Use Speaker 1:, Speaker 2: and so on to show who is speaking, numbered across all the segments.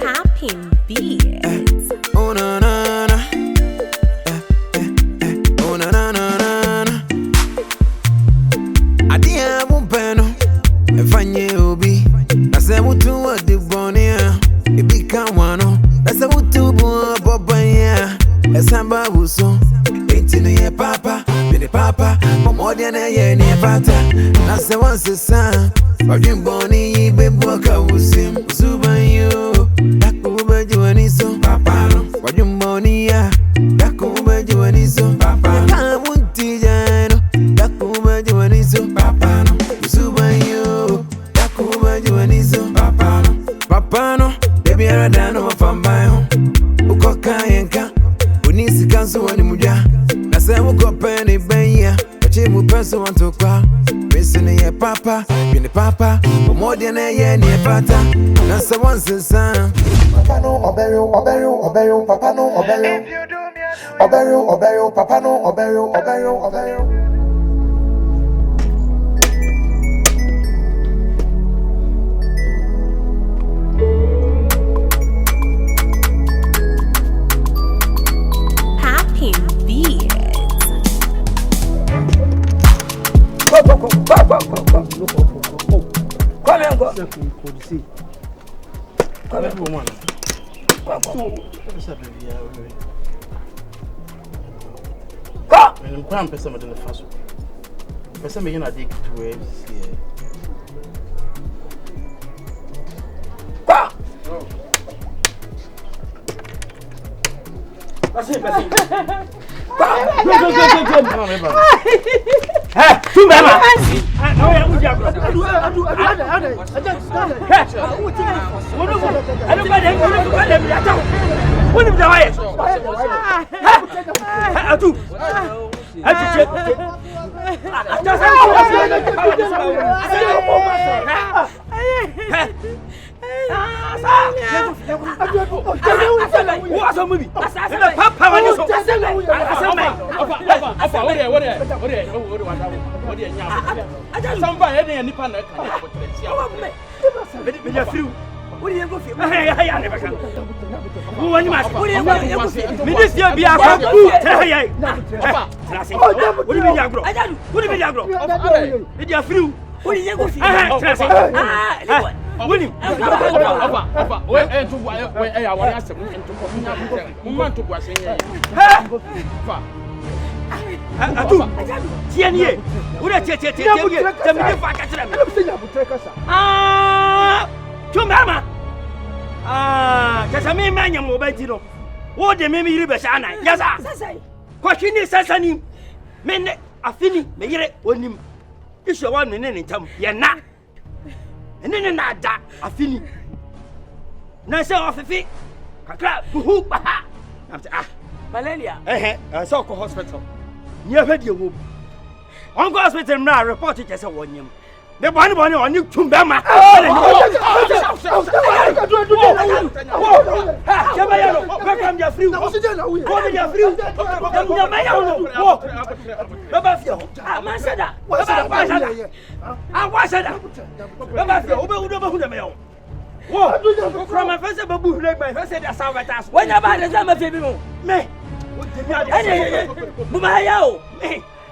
Speaker 1: Popping beats.
Speaker 2: Oh na na na. Oh na na na na. Adia bumpeno. Efanye obi. Ase mutu wa de bonia. Ebi kanwano. Ase mutu bu bobanya. Esamba buso. Eti no ye papa. Be papa. Momodia na ye ni pata. Na se once sa. Odin boni be boka usim. Usubanyo. Dakuba juaniso. Papa no. Odin boni ya. Dakuba juaniso. Papa no. Kamunti jano. Dakuba juaniso. Papa no. Usubanyo. Dakuba juaniso. Papa no. Papa no. Baby aradano wafambayo. Ukoka yenka. Unisi kansu wani muja. Nase muko peni benya. Wachi mupeso wantokwa. Missing ye papa. Bini papa. Umodia na ye ni pata. Nase once son.
Speaker 3: Papa no obeyo, papa no obeyo. Obeyo, papa no obeyo.
Speaker 1: Popping beats.
Speaker 4: I'm crying person in the first. Person me na dig to it. That's it. Go. Hey, two mama. No, I don't Kasami manya mobile no. Wo de me yiri be sha nan. Yes sir. Kwashini sasani. Me ne afini me yire onim. Isho wa ne ne ntam. Ye na. Ne na da afini. Na se ofifi. Kakra buhu ba. Na say malaria. So ko hospital. Nye hwede wo. Onko hospital na report che se wonyem. The boni oni tumbema.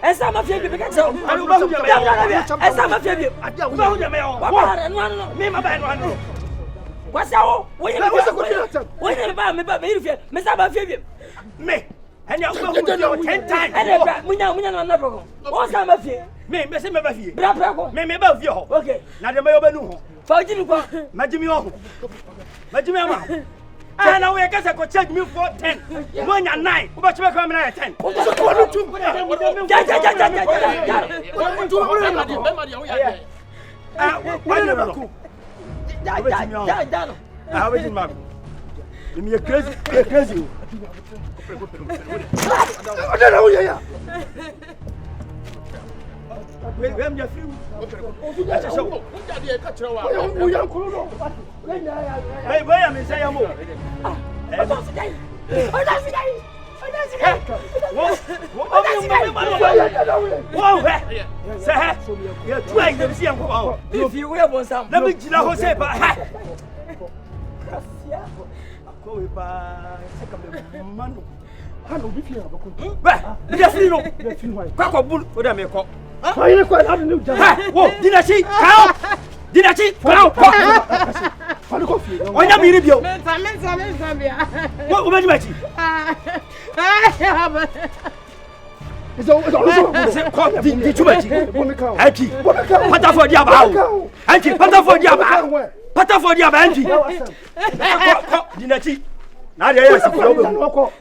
Speaker 4: Essa ma fie bi ka tell. Essa ma fie bi. Wo hu me o. No. Me ma ba no. Kwasa wo. Wo ye ba me ba me fie. Me sa ba fie bi. Me. Anya wo hu 10 times. Anya munya na bro. Wo sa ma fie. Me se me ba fie. Bra ko. Me ba fie ho. Okay. Na de me yo ba nu ho. Fa ji ni ko. Ma ji mi ho. Ma ji mi ama. Now we can say check me for 10. One and 9. What you come at 10?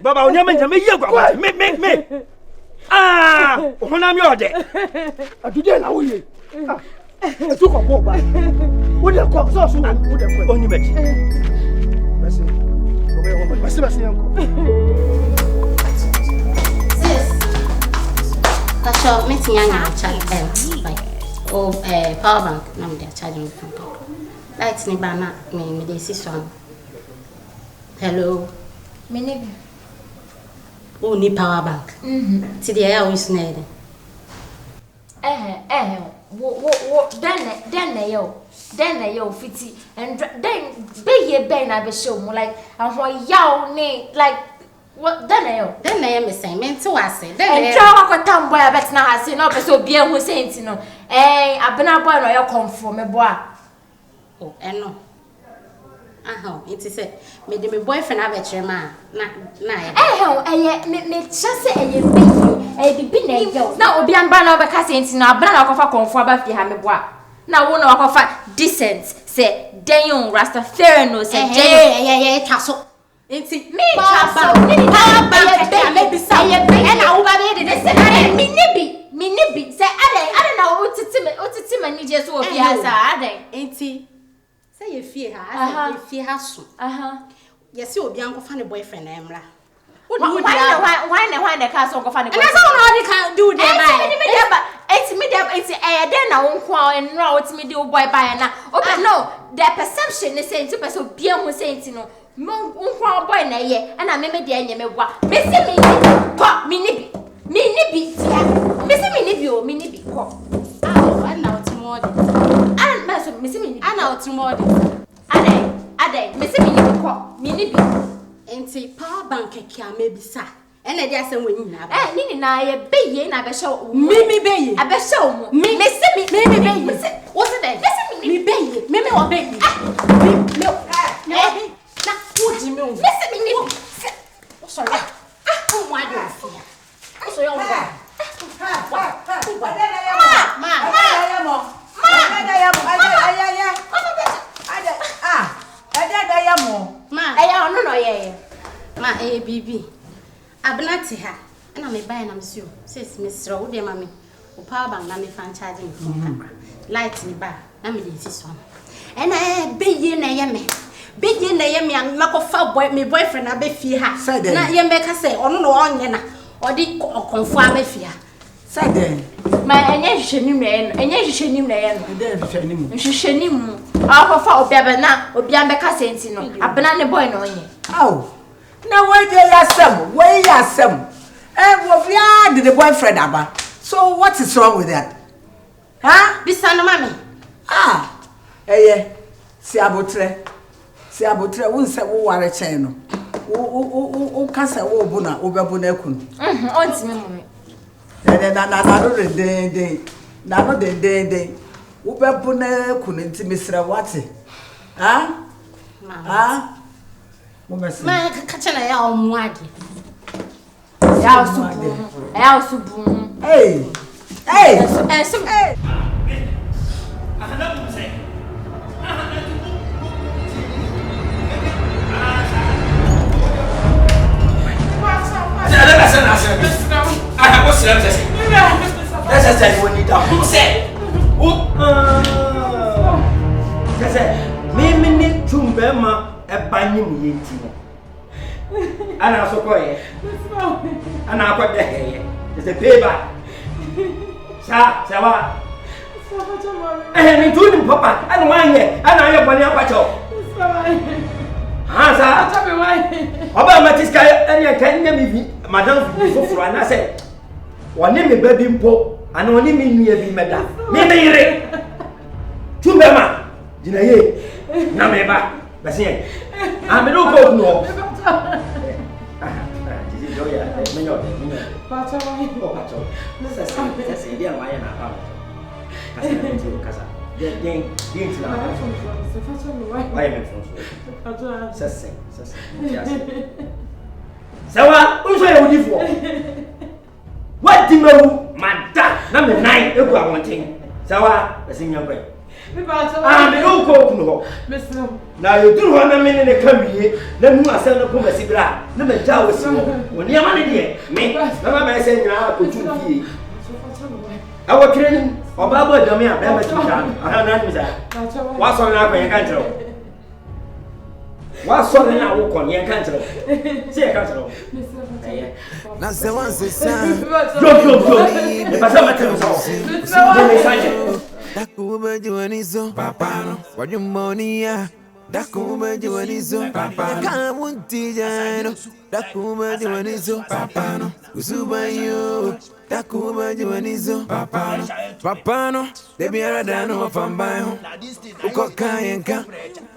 Speaker 5: Baba, on your man, me. Ah, when I'm your day. I do that now. I took a walk by. Would you come so soon? Would you only make
Speaker 6: Kasho meeting yang charge power bank na me charging phone. Light ni ba na me dey see so. Hello.
Speaker 7: Me ne.
Speaker 6: Oh ni power bank. Ti dey ya use na dey.
Speaker 7: Wo then yo fiti and then be ye be na be show mo like ahon yaw ni like what then yo
Speaker 6: me say me nti wase
Speaker 7: then try akota mboy abet na hase na be so bia hu senti no abena boy no yo conform me boy
Speaker 6: oh eno aha it is me de me boyfriend abetire ma na
Speaker 7: me chase be bi na yo na obi amba na obeka senti na abena na akofa conform ba fi ha me boy na wo na akofa decent say den you Rastafarian no say
Speaker 6: taso enti
Speaker 7: me taso power bank maybe say and I over there dey say me nibi say ade na otiti mani je so obi asa ade
Speaker 6: enti say ye fie ha fie ha so yes obi ankofa ne boyfriend na emra
Speaker 7: why the cast of Gofani?
Speaker 6: And that's all they can do there.
Speaker 7: It's then na unko and no it's me do boy by na. Okay, no, their perception is saying to person be who saying no. No unko boy na ye and I me dey anya me wa. Me say me ko me nibi tia. Me say me nibi ko.
Speaker 6: Ah, and now it's more.
Speaker 7: And me say me nibi.
Speaker 6: And now it's more.
Speaker 7: Ade, me say me nibi ko. Me nibi.
Speaker 6: Enti power bank kia mebisa ene dia se wenyi na
Speaker 7: ba nini na ye beye na be show
Speaker 6: me beye
Speaker 7: abe show mo me se me
Speaker 6: beye
Speaker 7: what is that
Speaker 6: me beye me o beye me na fuji me o
Speaker 7: me se me ni
Speaker 6: sorry oh my god so yo ngwa Ma bibi abnati ha na me buy na msio sis misro wo de ma me o power bank na me fan charging phone light ni ba na me dey see so na beye na ye me makofa boy me boyfriend na be fie ha na ye mbeka say ono no onye na odi konfo abefia
Speaker 8: Sade.
Speaker 7: Ma enye hwehwenim na ye no. Enye hwehwenim na ye no.
Speaker 8: Ede hwehwenim.
Speaker 7: Hwehwenim. Akofa obi abena, obi ambeka senti no. Abena ne boy no onye.
Speaker 8: Aw. Na we dey Asem. We Asem. Wo via the boyfriend aba. So what is wrong with that? Huh?
Speaker 6: Bisa no mami.
Speaker 8: Si abotre. Si abotre won se wo ware chen no. Wo kasa wo bu na obebu na akunu.
Speaker 7: Ontime mo.
Speaker 8: Na no de wo bebu na akunu ntime sra wate. Mo mesi.
Speaker 6: Ma ka chana ya omuade.
Speaker 7: Ya osubu.
Speaker 8: Hey.
Speaker 5: Mimi chumbema ebanyi mu yenti no. Ana so koye. Ana akwade heye. It's a payback. Sawa. Ni tuni papa. Ana wanye. Ana aye boni akwacho. Ah, sir.
Speaker 4: Tell me why.
Speaker 5: Oba Matiska anya kan nya mi madam foforo ana say. Woni me baby mpo, ana woni me nua bi meda. Me me yire. Tumbema. Jina ye. Na me ba. Bese. Ah me do ko no. Jiji do ya. Me nyo.
Speaker 4: Pacha why?
Speaker 5: Oh, pacha. Say dia why na pa. Kasa. Dia tila. Why me from so? Sese. Sawa, unso ya udifo. What dimawu mada na me nine egu awonten. Sawa, bese nyampa.
Speaker 4: Me pacha.
Speaker 5: Ah, me do ko kuno ho.
Speaker 4: Mesno.
Speaker 5: Na yo duru ho na me ne kawie, na mu asem no ko masibra, na me ja wo simo. Woni ama ne de. Me, na ma me se nyina ko tunfie. Awo kirenim, oba bo dami a be ma tija. Aha na ni za. Wa so na ko yen kan tro. Wa so na wo kon yen kan tro. Se yen kan tro.
Speaker 2: Na se wan se san.
Speaker 5: Yo. Me pasa ma tro so. Je me sanje.
Speaker 2: Dakuba juanizo papano. Wajumonia. Dakuba juanizo papano. Kamunti jano. Dakuba juanizo papano. Usubayo. Dakuba juanizo papano. Papano. Debi aradano wafambayo. Uko kayenka.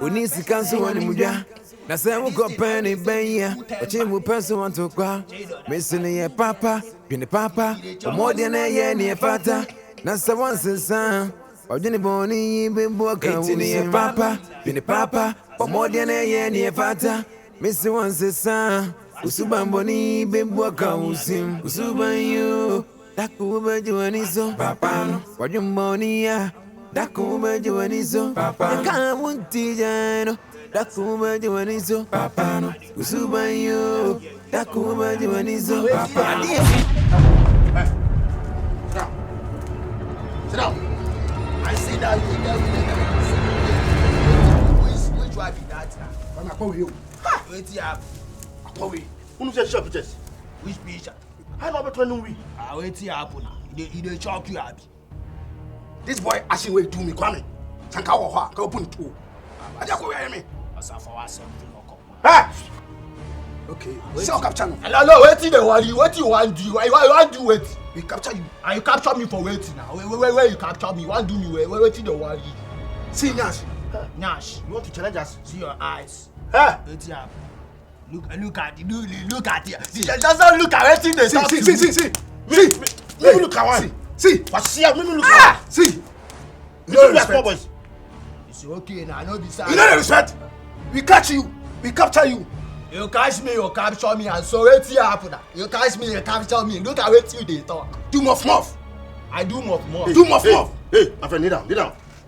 Speaker 2: Unisi kansu wani muja. Na se uko peni benya. Ochimu pensu wantukwa. Misini ye papa. Pini papa. Omodi ane ye ni ye fata. Na se wansi san. Ojini boni bimbo ka wuni ye papa. Pini papa. Omodi ane ye ni ye fata. Misi wansi san. Usuba mboni bimbo ka usim. Usuba yu. Dakuba juanizo papano. Wajumboni ya. Dakuba juanizo papano. Kamunti jano. Dakuba juanizo papano. Usuba yu. Dakuba juanizo papano.
Speaker 3: Sit down. I see that you which one be that? I'm not with you. Wait here. Who say shop pictures? Which picture? I know better than we. Wait here happen. He shock you happy. This boy Asem way do me kwame. Sanka wo ho a ka open to. Aja ko hear me. Asa for Asem to no come. Ha! Okay. So capture no. Hello, waiting the worry. What you want do? I want do it. We capture you. And you capture me for waiting now. Where you capture me? Want do me where waiting the worry. See Nash. Nash, you want to challenge us? See your eyes. Huh? Wait here. Look at it. Look at it. See, doesn't look at waiting the stuff. See. Me look at one. See. But see, me look at. See. No respect. It's okay now. I know this. You know respect. We catch you. We capture you. You catch me, you capture me, and so wait here happen. You catch me, you capture me. Look at what you they talk. Do muff. I do muff. Do muff. Hey, my friend, kneel down.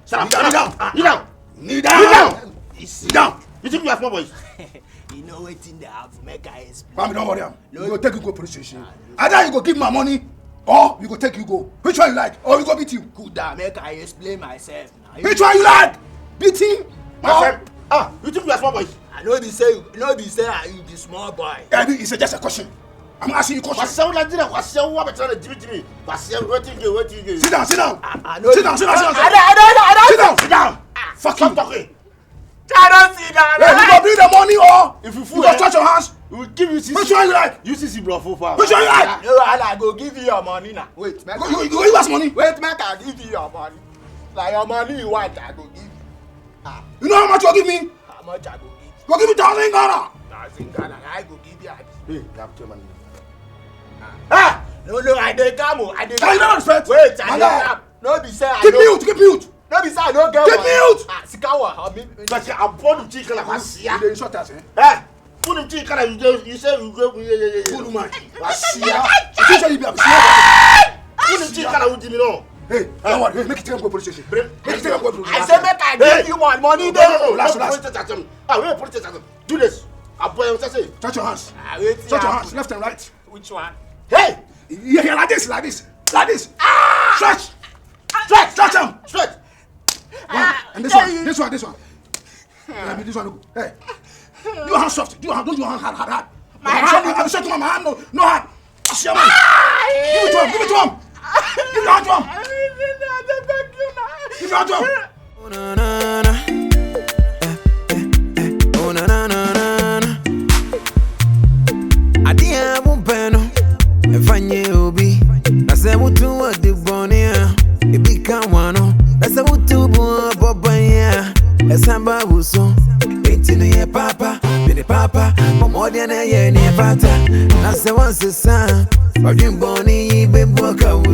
Speaker 3: Sit down. Kneel down. Sit down. You think you have small boys? You know what in the house, make I explain. Don't worry. You go take you go police station. Either you go give my money, or we go take you go. Which one you like? Or we go beat you? Good damn, make I explain myself now. Which one you like? Beat him? My friend. You think you are small boys? I know they say you the small boy. It's just a question. I'm asking you a question. Sit down. Fuck you. I don't see that. Hey, you go bring the money or if you fool, you go touch your hands. We will give you CC. Which one you like? You CC bro for far. Which one you like? I go give you your money now. Wait, man. You give us money? Wait, man, I give you your money. Like your money you want, I go give you. You know how much you give me? How much I go give you? Go give me $1,000. $1,000, I go give you. Hey, you have your money. No, I dey come. I dey. You don't respect. Wait, I dey. No be say I don't. Keep mute. No be say I don't get. Keep mute. Sikawa. But I'm born to chicken like Asia. You dey short us, eh? Put him chicken. You say you go. Put him Asia. You say you be Asia. Put him chicken. You give me no. Hey, don't worry. Make it take go police station. Make it take go police station. I say make I give you my money. No. Last. Wait, police station. Do this. I boy, say. Touch your hands. Touch your hands, left and right. Which one? Hey! Yeah, like this. Stretch him. Stretch. And this one. Yeah, this one. Hey. Do your hand soft. Don't do your hand hard. My hand. I'm saying to my hand. No hand. What's your man? Give it to him. Give your hand to him. Give your hand to him.
Speaker 2: Oh na na na. Esamba buso. Eti no ye papa, me the papa. More than a year near pata. I say once a son. Or you born in Babuaka.